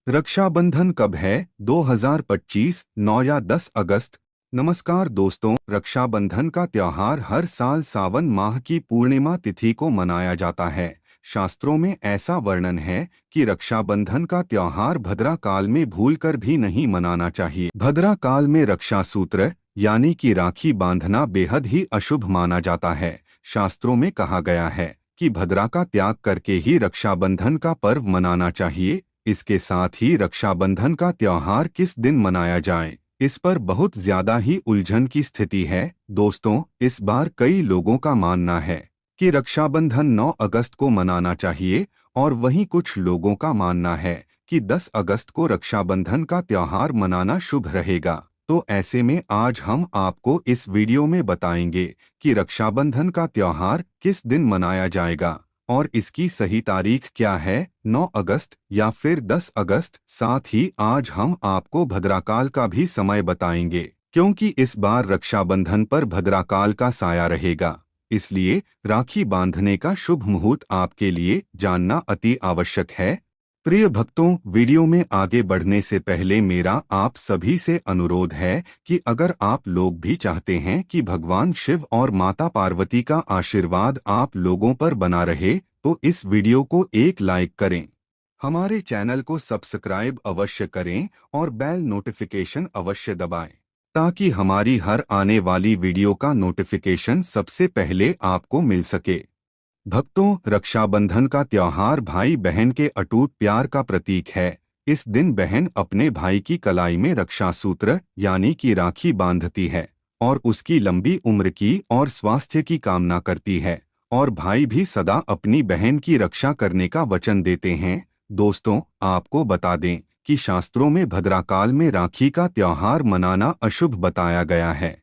रक्षाबंधन कब है? 2025 9 या 10 अगस्त। नमस्कार दोस्तों, रक्षाबंधन का त्योहार हर साल सावन माह की पूर्णिमा तिथि को मनाया जाता है। शास्त्रों में ऐसा वर्णन है कि रक्षाबंधन का त्योहार भद्रा काल में भूलकर भी नहीं मनाना चाहिए। भद्रा काल में रक्षा सूत्र यानी कि राखी बांधना बेहद ही अशुभ माना जाता है। शास्त्रों में कहा गया है कि भद्रा का त्याग करके ही रक्षाबंधन का पर्व मनाना चाहिए। इसके साथ ही रक्षाबंधन का त्योहार किस दिन मनाया जाए, इस पर बहुत ज्यादा ही उलझन की स्थिति है। दोस्तों, इस बार कई लोगों का मानना है कि रक्षाबंधन 9 अगस्त को मनाना चाहिए और वहीं कुछ लोगों का मानना है कि 10 अगस्त को रक्षाबंधन का त्योहार मनाना शुभ रहेगा। तो ऐसे में आज हम आपको इस वीडियो में बताएंगे कि रक्षाबंधन का त्योहार किस दिन मनाया जाएगा और इसकी सही तारीख क्या है, 9 अगस्त या फिर 10 अगस्त। साथ ही आज हम आपको भद्राकाल का भी समय बताएंगे, क्योंकि इस बार रक्षाबंधन पर भद्राकाल का साया रहेगा। इसलिए राखी बांधने का शुभ मुहूर्त आपके लिए जानना अति आवश्यक है। प्रिय भक्तों, वीडियो में आगे बढ़ने से पहले मेरा आप सभी से अनुरोध है कि अगर आप लोग भी चाहते हैं कि भगवान शिव और माता पार्वती का आशीर्वाद आप लोगों पर बना रहे, तो इस वीडियो को एक लाइक करें, हमारे चैनल को सब्सक्राइब अवश्य करें और बेल नोटिफिकेशन अवश्य दबाएं, ताकि हमारी हर आने वाली वीडियो का नोटिफिकेशन सबसे पहले आपको मिल सके। भक्तों, रक्षाबंधन का त्योहार भाई बहन के अटूट प्यार का प्रतीक है। इस दिन बहन अपने भाई की कलाई में रक्षा सूत्र यानी कि राखी बांधती है और उसकी लंबी उम्र की और स्वास्थ्य की कामना करती है, और भाई भी सदा अपनी बहन की रक्षा करने का वचन देते हैं। दोस्तों, आपको बता दें कि शास्त्रों में भद्राकाल में राखी का त्योहार मनाना अशुभ बताया गया है।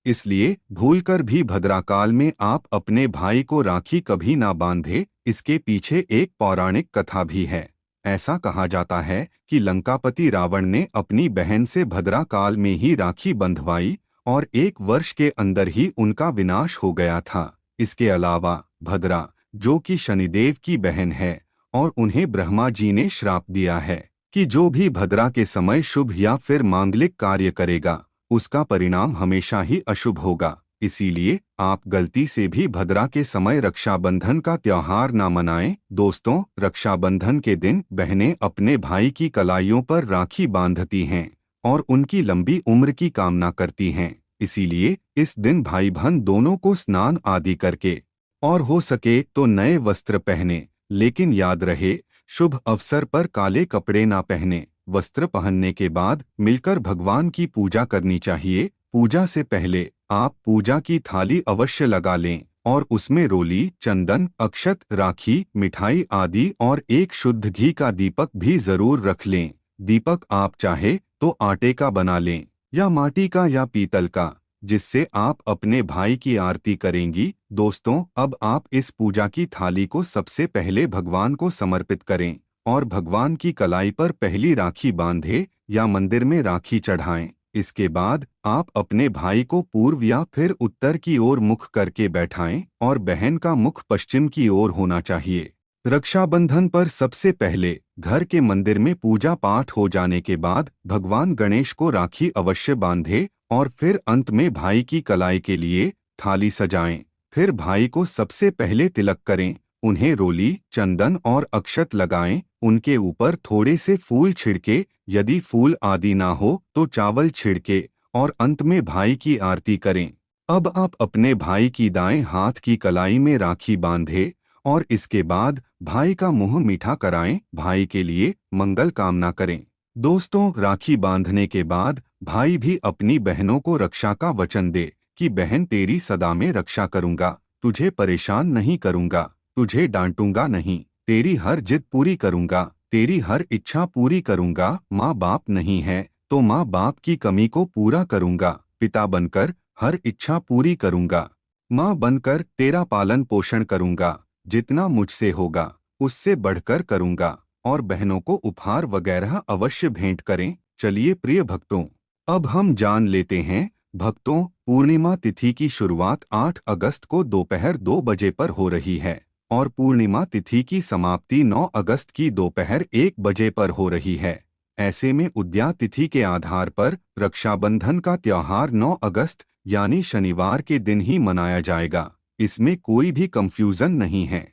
इसलिए भूलकर भी भद्राकाल में आप अपने भाई को राखी कभी ना बांधे। इसके पीछे एक पौराणिक कथा भी है। ऐसा कहा जाता है कि लंकापति रावण ने अपनी बहन से भद्राकाल में ही राखी बंधवाई और 1 वर्ष के अंदर ही उनका विनाश हो गया था। इसके अलावा भद्रा, जो कि शनिदेव की बहन है, और उन्हें ब्रह्मा जी ने श्राप दिया है कि जो भी भद्रा के समय शुभ या फिर मांगलिक कार्य करेगा, उसका परिणाम हमेशा ही अशुभ होगा। इसीलिए आप गलती से भी भद्रा के समय रक्षाबंधन का त्योहार ना मनाएं। दोस्तों, रक्षाबंधन के दिन बहनें अपने भाई की कलाइयों पर राखी बांधती हैं और उनकी लंबी उम्र की कामना करती हैं। इसीलिए इस दिन भाई बहन दोनों को स्नान आदि करके और हो सके तो नए वस्त्र पहने, लेकिन याद रहे, शुभ अवसर पर काले कपड़े ना पहने। वस्त्र पहनने के बाद मिलकर भगवान की पूजा करनी चाहिए। पूजा से पहले आप पूजा की थाली अवश्य लगा लें और उसमें रोली, चंदन, अक्षत, राखी, मिठाई आदि और एक शुद्ध घी का दीपक भी जरूर रख लें। दीपक आप चाहे तो आटे का बना लें या माटी का या पीतल का, जिससे आप अपने भाई की आरती करेंगी। दोस्तों, अब आप इस पूजा की थाली को सबसे पहले भगवान को समर्पित करें और भगवान की कलाई पर पहली राखी बांधे या मंदिर में राखी चढ़ाएं। इसके बाद आप अपने भाई को पूर्व या फिर उत्तर की ओर मुख करके बैठाएं और बहन का मुख पश्चिम की ओर होना चाहिए। रक्षाबंधन पर सबसे पहले घर के मंदिर में पूजा पाठ हो जाने के बाद भगवान गणेश को राखी अवश्य बांधे और फिर अंत में भाई की कलाई के लिए थाली सजाएं। फिर भाई को सबसे पहले तिलक करें, उन्हें रोली, चंदन और अक्षत लगाएं, उनके ऊपर थोड़े से फूल छिड़के, यदि फूल आदि ना हो तो चावल छिड़के, और अंत में भाई की आरती करें। अब आप अपने भाई की दाएं हाथ की कलाई में राखी बांधे और इसके बाद भाई का मुंह मीठा कराएं, भाई के लिए मंगल कामना करें। दोस्तों, राखी बांधने के बाद भाई भी अपनी बहनों को रक्षा का वचन दे कि बहन, तेरी सदा में रक्षा करूंगा, तुझे परेशान नहीं करूंगा, तुझे डांटूंगा नहीं, तेरी हर जिद पूरी करूंगा, तेरी हर इच्छा पूरी करूंगा। माँ बाप नहीं है तो माँ बाप की कमी को पूरा करूंगा, पिता बनकर हर इच्छा पूरी करूंगा, माँ बनकर तेरा पालन पोषण करूंगा, जितना मुझसे होगा उससे बढ़कर करूंगा, और बहनों को उपहार वगैरह अवश्य भेंट करें। चलिए प्रिय भक्तों, अब हम जान लेते हैं। भक्तों, पूर्णिमा तिथि की शुरुआत 8 अगस्त को दोपहर 2 बजे पर हो रही है और पूर्णिमा तिथि की समाप्ति 9 अगस्त की दोपहर 1 बजे पर हो रही है। ऐसे में उदया तिथि के आधार पर रक्षाबंधन का त्योहार 9 अगस्त यानी शनिवार के दिन ही मनाया जाएगा। इसमें कोई भी कंफ्यूजन नहीं है।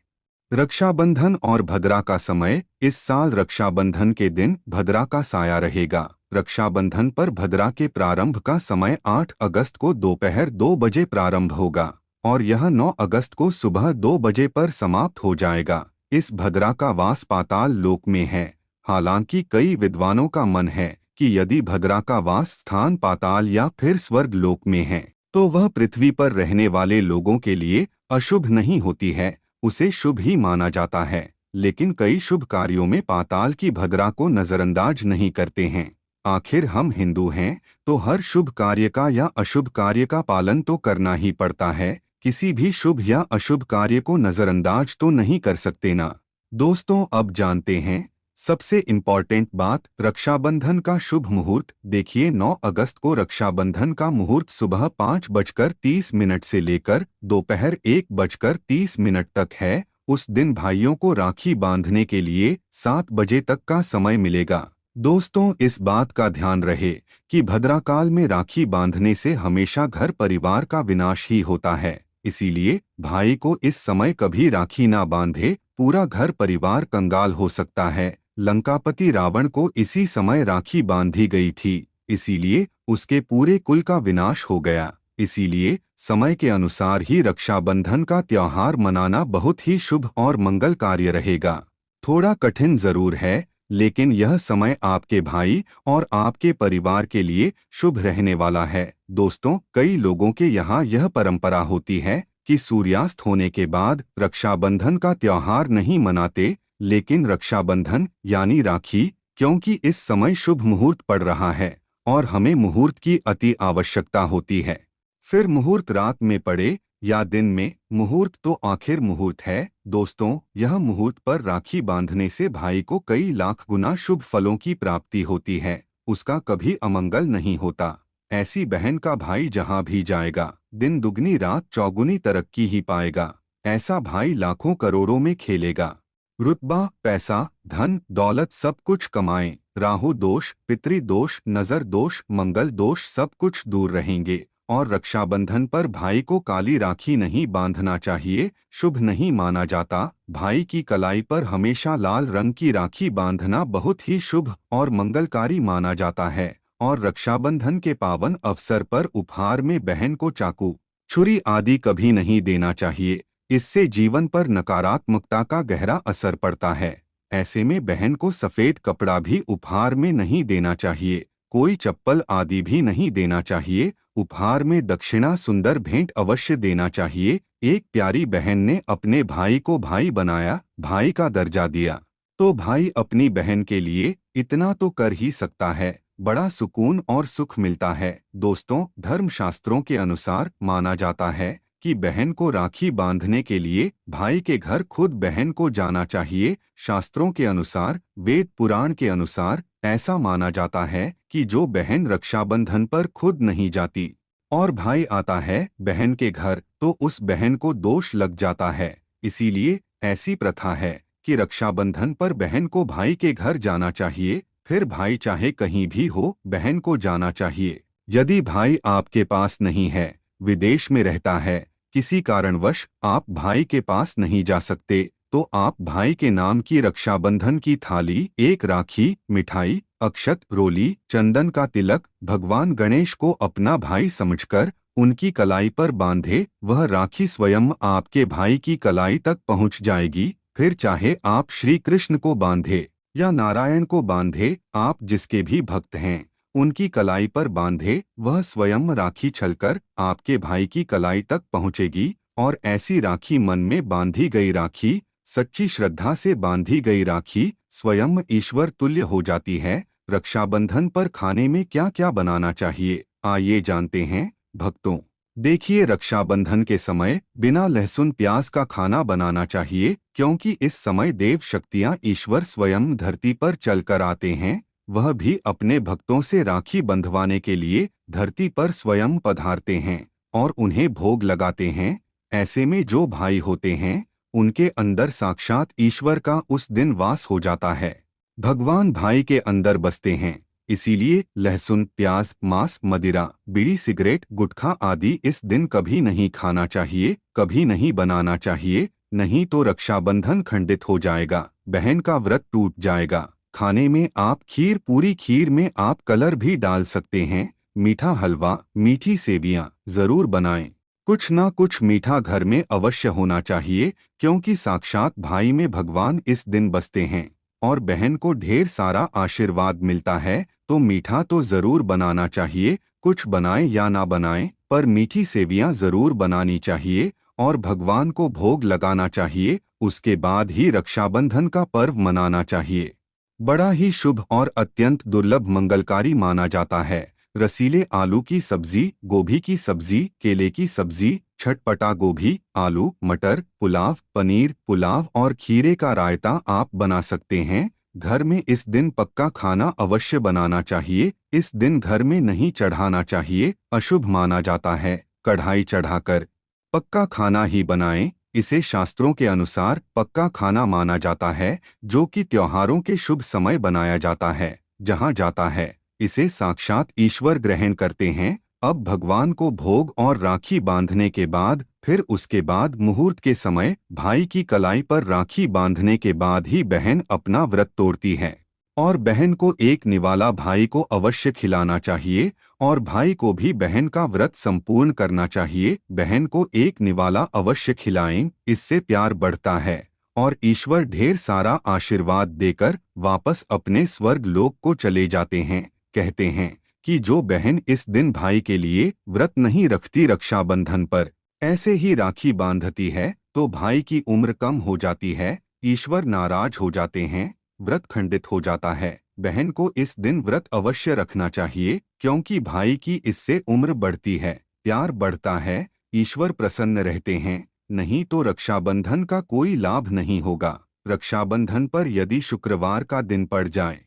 रक्षाबंधन और भद्रा का समय। इस साल रक्षाबंधन के दिन भद्रा का साया रहेगा। रक्षाबंधन पर भद्रा के प्रारंभ का समय 8 अगस्त को दोपहर 2 बजे प्रारंभ होगा और यह 9 अगस्त को सुबह 2 बजे पर समाप्त हो जाएगा। इस भद्रा का वास पाताल लोक में है। हालांकि कई विद्वानों का मन है कि यदि भद्रा का वास स्थान पाताल या फिर स्वर्ग लोक में है तो वह पृथ्वी पर रहने वाले लोगों के लिए अशुभ नहीं होती है, उसे शुभ ही माना जाता है। लेकिन कई शुभ कार्यों में पाताल की भद्रा को नजरअंदाज नहीं करते हैं। आखिर हम हिंदू हैं तो हर शुभ कार्य का या अशुभ कार्य का पालन तो करना ही पड़ता है। किसी भी शुभ या अशुभ कार्य को नजरअंदाज तो नहीं कर सकते ना। दोस्तों, अब जानते हैं सबसे इम्पॉर्टेंट बात, रक्षाबंधन का शुभ मुहूर्त। देखिए, 9 अगस्त को रक्षाबंधन का मुहूर्त सुबह 5:30 से लेकर दोपहर 1:30 तक है। उस दिन भाइयों को राखी बांधने के लिए 7 बजे तक का समय मिलेगा। दोस्तों, इस बात का ध्यान रहे कि भद्राकाल में राखी बांधने से हमेशा घर परिवार का विनाश ही होता है। इसीलिए भाई को इस समय कभी राखी ना बांधे, पूरा घर परिवार कंगाल हो सकता है। लंकापति रावण को इसी समय राखी बांधी गई थी, इसीलिए उसके पूरे कुल का विनाश हो गया। इसीलिए समय के अनुसार ही रक्षाबंधन का त्योहार मनाना बहुत ही शुभ और मंगल कार्य रहेगा। थोड़ा कठिन जरूर है, लेकिन यह समय आपके भाई और आपके परिवार के लिए शुभ रहने वाला है। दोस्तों, कई लोगों के यहाँ यह परंपरा होती है कि सूर्यास्त होने के बाद रक्षाबंधन का त्योहार नहीं मनाते, लेकिन रक्षाबंधन यानी राखी, क्योंकि इस समय शुभ मुहूर्त पड़ रहा है और हमें मुहूर्त की अति आवश्यकता होती है। फिर मुहूर्त रात में पड़े या दिन में, मुहूर्त तो आखिर मुहूर्त है। दोस्तों, यह मुहूर्त पर राखी बांधने से भाई को कई लाख गुना शुभ फलों की प्राप्ति होती है, उसका कभी अमंगल नहीं होता। ऐसी बहन का भाई जहां भी जाएगा, दिन दुगनी रात चौगुनी तरक्की ही पाएगा। ऐसा भाई लाखों करोड़ों में खेलेगा। रुतबा, पैसा, धन दौलत सब कुछ कमाएं, राहु दोष, पितृदोष, नजर दोष, मंगल दोष सब कुछ दूर रहेंगे। और रक्षाबंधन पर भाई को काली राखी नहीं बांधना चाहिए, शुभ नहीं माना जाता। भाई की कलाई पर हमेशा लाल रंग की राखी बांधना बहुत ही शुभ और मंगलकारी माना जाता है। और रक्षाबंधन के पावन अवसर पर उपहार में बहन को चाकू, छुरी आदि कभी नहीं देना चाहिए। इससे जीवन पर नकारात्मकता का गहरा असर पड़ता है। ऐसे में बहन को सफेद कपड़ा भी उपहार में नहीं देना चाहिए, कोई चप्पल आदि भी नहीं देना चाहिए। उपहार में दक्षिणा, सुंदर भेंट अवश्य देना चाहिए। एक प्यारी बहन ने अपने भाई को भाई बनाया, भाई का दर्जा दिया, तो भाई अपनी बहन के लिए इतना तो कर ही सकता है। बड़ा सुकून और सुख मिलता है। दोस्तों, धर्मशास्त्रों के अनुसार माना जाता है कि बहन को राखी बांधने के लिए भाई के घर खुद बहन को जाना चाहिए। शास्त्रों के अनुसार, वेद पुराण के अनुसार ऐसा माना जाता है कि जो बहन रक्षाबंधन पर खुद नहीं जाती और भाई आता है बहन के घर, तो उस बहन को दोष लग जाता है। इसीलिए ऐसी प्रथा है कि रक्षाबंधन पर बहन को भाई के घर जाना चाहिए। फिर भाई चाहे कहीं भी हो, बहन को जाना चाहिए। यदि भाई आपके पास नहीं है, विदेश में रहता है, किसी कारणवश आप भाई के पास नहीं जा सकते, तो आप भाई के नाम की रक्षाबंधन की थाली, एक राखी, मिठाई, अक्षत, रोली, चंदन का तिलक, भगवान गणेश को अपना भाई समझकर उनकी कलाई पर बांधे। वह राखी स्वयं आपके भाई की कलाई तक पहुंच जाएगी। फिर चाहे आप श्री कृष्ण को बांधे या नारायण को बांधे, आप जिसके भी भक्त हैं उनकी कलाई पर बांधे, वह स्वयं राखी छलकर आपके भाई की कलाई तक पहुंचेगी। और ऐसी राखी, मन में बांधी गई राखी, सच्ची श्रद्धा से बांधी गई राखी स्वयं ईश्वर तुल्य हो जाती है। रक्षाबंधन पर खाने में क्या क्या बनाना चाहिए, आइए जानते हैं। भक्तों, देखिए, रक्षाबंधन के समय बिना लहसुन प्याज का खाना बनाना चाहिए, क्योंकि इस समय देव शक्तियां ईश्वर स्वयं धरती पर चलकर आते हैं। वह भी अपने भक्तों से राखी बंधवाने के लिए धरती पर स्वयं पधारते हैं और उन्हें भोग लगाते हैं। ऐसे में जो भाई होते हैं उनके अंदर साक्षात ईश्वर का उस दिन वास हो जाता है। भगवान भाई के अंदर बसते हैं, इसीलिए लहसुन, प्याज, मांस, मदिरा, बीड़ी, सिगरेट, गुटखा आदि इस दिन कभी नहीं खाना चाहिए, कभी नहीं बनाना चाहिए। नहीं तो रक्षाबंधन खंडित हो जाएगा, बहन का व्रत टूट जाएगा। खाने में आप खीर, पूरी खीर में आप कलर भी डाल सकते हैं। मीठा हलवा, मीठी सेवियां जरूर बनाएं। कुछ ना कुछ मीठा घर में अवश्य होना चाहिए, क्योंकि साक्षात भाई में भगवान इस दिन बसते हैं और बहन को ढेर सारा आशीर्वाद मिलता है। तो मीठा तो जरूर बनाना चाहिए, कुछ बनाएं या ना बनाएं, पर मीठी सेवियां जरूर बनानी चाहिए और भगवान को भोग लगाना चाहिए। उसके बाद ही रक्षाबंधन का पर्व मनाना चाहिए। बड़ा ही शुभ और अत्यंत दुर्लभ मंगलकारी माना जाता है। रसीले आलू की सब्जी, गोभी की सब्जी, केले की सब्जी, छटपटा गोभी, आलू, मटर, पुलाव, पनीर, पुलाव और खीरे का रायता आप बना सकते हैं। घर में इस दिन पक्का खाना अवश्य बनाना चाहिए। इस दिन घर में नहीं चढ़ाना चाहिए, अशुभ माना जाता है। कढ़ाई चढ़ाकर पक्का खाना ही बनाएं। इसे शास्त्रों के अनुसार पक्का खाना माना जाता है, जो कि त्योहारों के शुभ समय बनाया जाता है। जहाँ जाता है, इसे साक्षात ईश्वर ग्रहण करते हैं। अब भगवान को भोग और राखी बांधने के बाद, फिर उसके बाद मुहूर्त के समय भाई की कलाई पर राखी बांधने के बाद ही बहन अपना व्रत तोड़ती है। और बहन को एक निवाला भाई को अवश्य खिलाना चाहिए और भाई को भी बहन का व्रत संपूर्ण करना चाहिए। बहन को एक निवाला अवश्य खिलाएं, इससे प्यार बढ़ता है और ईश्वर ढेर सारा आशीर्वाद देकर वापस अपने स्वर्ग लोक को चले जाते हैं। कहते हैं कि जो बहन इस दिन भाई के लिए व्रत नहीं रखती, रक्षाबंधन पर ऐसे ही राखी बांधती है, तो भाई की उम्र कम हो जाती है, ईश्वर नाराज हो जाते हैं, व्रत खंडित हो जाता है। बहन को इस दिन व्रत अवश्य रखना चाहिए, क्योंकि भाई की इससे उम्र बढ़ती है, प्यार बढ़ता है, ईश्वर प्रसन्न रहते हैं। नहीं तो रक्षाबंधन का कोई लाभ नहीं होगा। रक्षाबंधन पर यदि शुक्रवार का दिन पड़ जाए,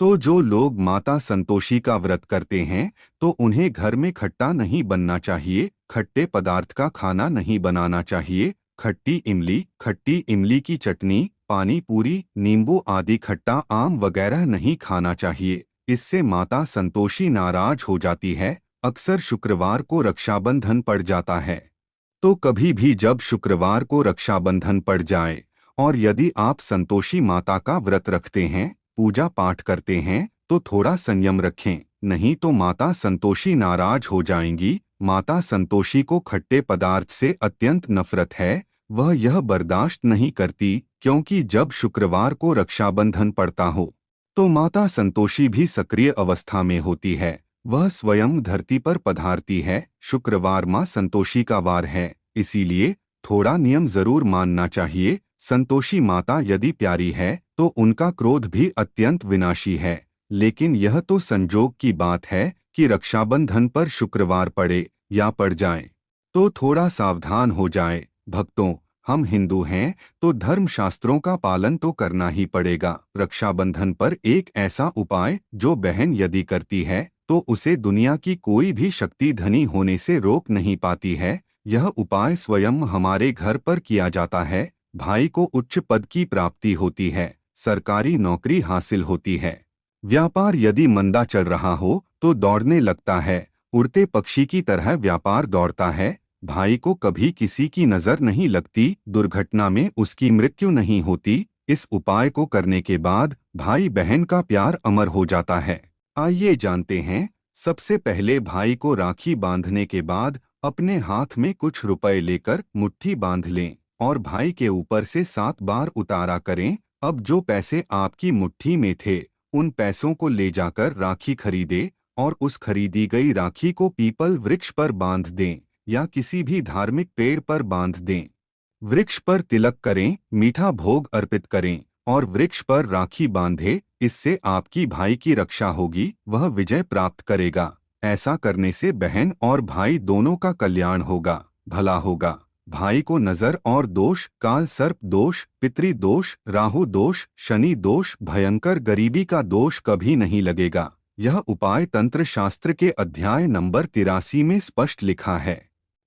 तो जो लोग माता संतोषी का व्रत करते हैं, तो उन्हें घर में खट्टा नहीं बनना चाहिए, खट्टे पदार्थ का खाना नहीं बनाना चाहिए। खट्टी इमली की चटनी, पानी पूरी, नींबू आदि खट्टा आम वगैरह नहीं खाना चाहिए। इससे माता संतोषी नाराज हो जाती है। अक्सर शुक्रवार को रक्षाबंधन पड़ जाता है, तो कभी भी जब शुक्रवार को रक्षाबंधन पड़ जाए और यदि आप संतोषी माता का व्रत रखते हैं, पूजा पाठ करते हैं, तो थोड़ा संयम रखें। नहीं तो माता संतोषी नाराज हो जाएंगी। माता संतोषी को खट्टे पदार्थ से अत्यंत नफरत है, वह यह बर्दाश्त नहीं करती, क्योंकि जब शुक्रवार को रक्षाबंधन पड़ता हो, तो माता संतोषी भी सक्रिय अवस्था में होती है। वह स्वयं धरती पर पधारती है। शुक्रवार माँ संतोषी का वार है, इसीलिए थोड़ा नियम जरूर मानना चाहिए। संतोषी माता यदि प्यारी है, तो उनका क्रोध भी अत्यंत विनाशी है। लेकिन यह तो संजोग की बात है कि रक्षाबंधन पर शुक्रवार पड़े या पड़ जाए, तो थोड़ा सावधान हो जाए। भक्तों, हम हिंदू हैं, तो धर्म शास्त्रों का पालन तो करना ही पड़ेगा। रक्षाबंधन पर एक ऐसा उपाय जो बहन यदि करती है, तो उसे दुनिया की कोई भी शक्ति धनी होने से रोक नहीं पाती है। यह उपाय स्वयं हमारे घर पर किया जाता है। भाई को उच्च पद की प्राप्ति होती है, सरकारी नौकरी हासिल होती है। व्यापार यदि मंदा चल रहा हो, तो दौड़ने लगता है, उड़ते पक्षी की तरह व्यापार दौड़ता है। भाई को कभी किसी की नजर नहीं लगती, दुर्घटना में उसकी मृत्यु नहीं होती। इस उपाय को करने के बाद भाई बहन का प्यार अमर हो जाता है। आइए जानते हैं। सबसे पहले भाई को राखी बांधने के बाद अपने हाथ में कुछ रुपए लेकर मुट्ठी बांध लें और भाई के ऊपर से 7 बार उतारा करें। अब जो पैसे आपकी मुट्ठी में थे, उन पैसों को ले जाकर राखी खरीदे और उस खरीदी गई राखी को पीपल वृक्ष पर बांध दें या किसी भी धार्मिक पेड़ पर बांध दें। वृक्ष पर तिलक करें, मीठा भोग अर्पित करें और वृक्ष पर राखी बांधे। इससे आपकी भाई की रक्षा होगी, वह विजय प्राप्त करेगा। ऐसा करने से बहन और भाई दोनों का कल्याण होगा, भला होगा। भाई को नजर और दोष, काल सर्प दोष, पितृ दोष, राहु दोष, शनि दोष, भयंकर गरीबी का दोष कभी नहीं लगेगा। यह उपाय तंत्र शास्त्र के अध्याय नंबर 83 में स्पष्ट लिखा है।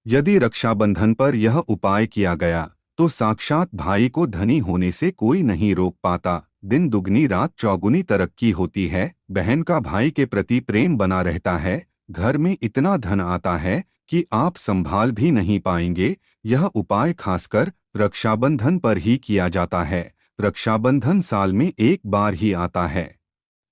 यदि रक्षाबंधन पर यह उपाय किया गया, तो साक्षात भाई को धनी होने से कोई नहीं रोक पाता। दिन दुगनी रात चौगुनी तरक्की होती है, बहन का भाई के प्रति प्रेम बना रहता है, घर में इतना धन आता है कि आप संभाल भी नहीं पाएंगे। यह उपाय खासकर रक्षाबंधन पर ही किया जाता है। रक्षाबंधन साल में एक बार ही आता है,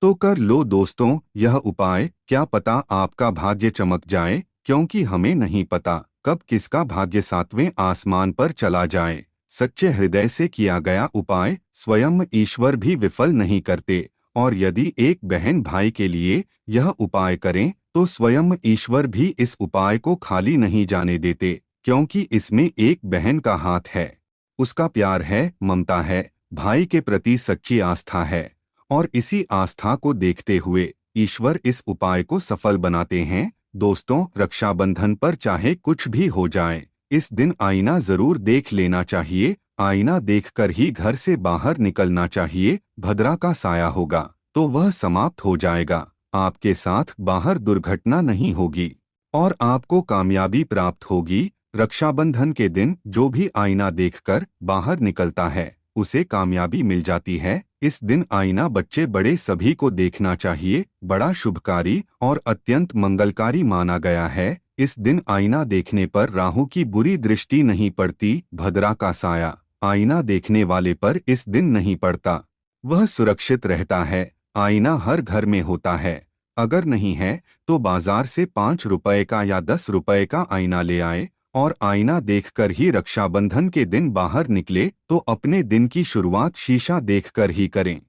तो कर लो दोस्तों यह उपाय। क्या पता आपका भाग्य चमक जाए, क्योंकि हमें नहीं पता कब किसका भाग्य सातवें आसमान पर चला जाए। सच्चे हृदय से किया गया उपाय स्वयं ईश्वर भी विफल नहीं करते, और यदि एक बहन भाई के लिए यह उपाय करें तो स्वयं ईश्वर भी इस उपाय को खाली नहीं जाने देते, क्योंकि इसमें एक बहन का हाथ है, उसका प्यार है, ममता है, भाई के प्रति सच्ची आस्था है, और इसी आस्था को देखते हुए ईश्वर इस उपाय को सफल बनाते हैं। दोस्तों, रक्षाबंधन पर चाहे कुछ भी हो जाए, इस दिन आईना जरूर देख लेना चाहिए। आईना देखकर ही घर से बाहर निकलना चाहिए। भद्रा का साया होगा तो वह समाप्त हो जाएगा। आपके साथ बाहर दुर्घटना नहीं होगी और आपको कामयाबी प्राप्त होगी। रक्षाबंधन के दिन जो भी आईना देखकर बाहर निकलता है उसे कामयाबी मिल जाती है। इस दिन आईना बच्चे बड़े सभी को देखना चाहिए। बड़ा शुभकारी और अत्यंत मंगलकारी माना गया है। इस दिन आईना देखने पर राहु की बुरी दृष्टि नहीं पड़ती। भद्रा का साया आईना देखने वाले पर इस दिन नहीं पड़ता, वह सुरक्षित रहता है। आईना हर घर में होता है, अगर नहीं है तो बाजार से 5 रुपए का या 10 रुपए का आईना ले आए और आईना देखकर ही रक्षाबंधन के दिन बाहर निकले तो अपने दिन की शुरुआत शीशा देखकर ही करें।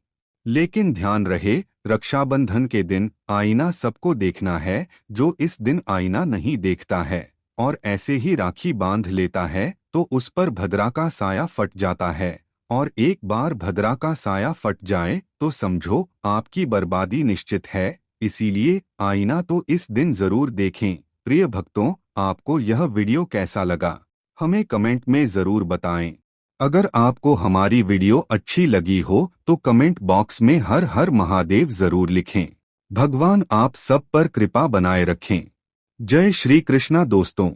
लेकिन ध्यान रहे, रक्षाबंधन के दिन आईना सबको देखना है। जो इस दिन आईना नहीं देखता है और ऐसे ही राखी बांध लेता है तो उस पर भद्रा का साया फट जाता है, और एक बार भद्रा का साया फट जाए तो समझो आपकी बर्बादी निश्चित है। इसीलिए आईना तो इस दिन जरूर देखें। प्रिय भक्तों, आपको यह वीडियो कैसा लगा हमें कमेंट में जरूर बताएं। अगर आपको हमारी वीडियो अच्छी लगी हो तो कमेंट बॉक्स में हर हर महादेव जरूर लिखें। भगवान आप सब पर कृपा बनाए रखें। जय श्री कृष्णा दोस्तों।